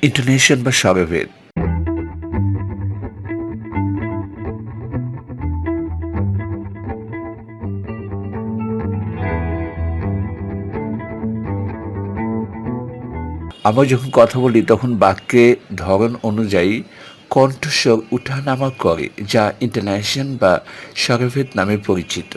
Intonation বা স্বরভেদ। আমরা যখন কথা বলি তখন বাক্যে ধরন অনুযায়ী কণ্ঠস্বর উঠানামা করে, যা ইন্টোনেশন বা স্বরভেদ নামে পরিচিত।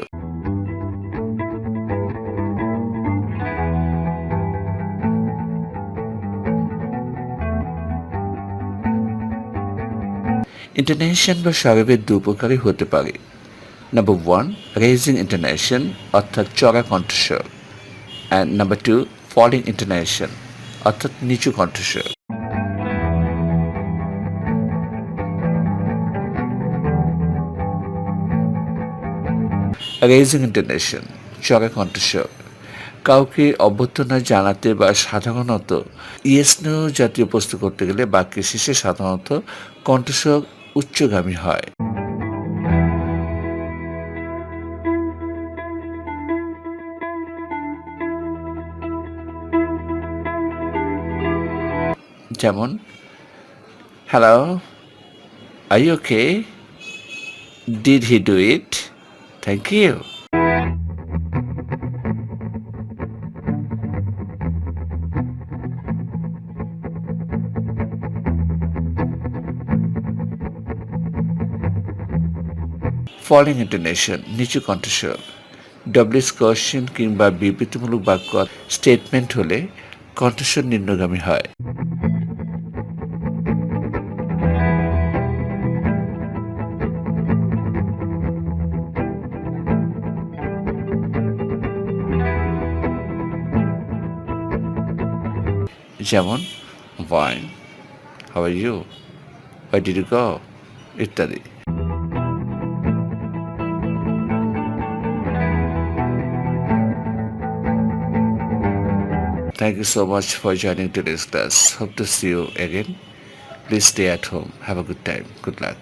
ইন্টোনেশন বা স্বরভেদ দু প্রকারই হতে পারে। নাম্বার 1, রেজিং ইন্টোনেশন অর্থাৎ চড়া কণ্ঠস্বর, অ্যান্ড নাম্বার 2, ফলিং ইন্টোনেশন অর্থাৎ নিচু কণ্ঠস্বর। রেজিং ইন্টোনেশন, চড়া কণ্ঠস্বর, কাউকে অভ্যর্থনা জানাতে বা সাধারণত ইয়েস নো জাতীয় প্রশ্ন করতে গেলে বাক্যের শেষে সাধারণত কণ্ঠস্বর উচ্চগামী হয়। যেমন, hello, are you okay, did he do it, thank you. Falling intonation, নিচু কণ্ঠস্বর, ডব্লিউস কোয়েশ্চেন কিংবা বিবৃতিমূলক বাক্য স্টেটমেন্ট হলে কণ্ঠস্বর নিম্নগামী হয়। যেমন, fine, how are you, where did you go, ইত্যাদি। Thank you so much for joining today's class. Hope to see you again. Please stay at home. Have a good time. Good luck.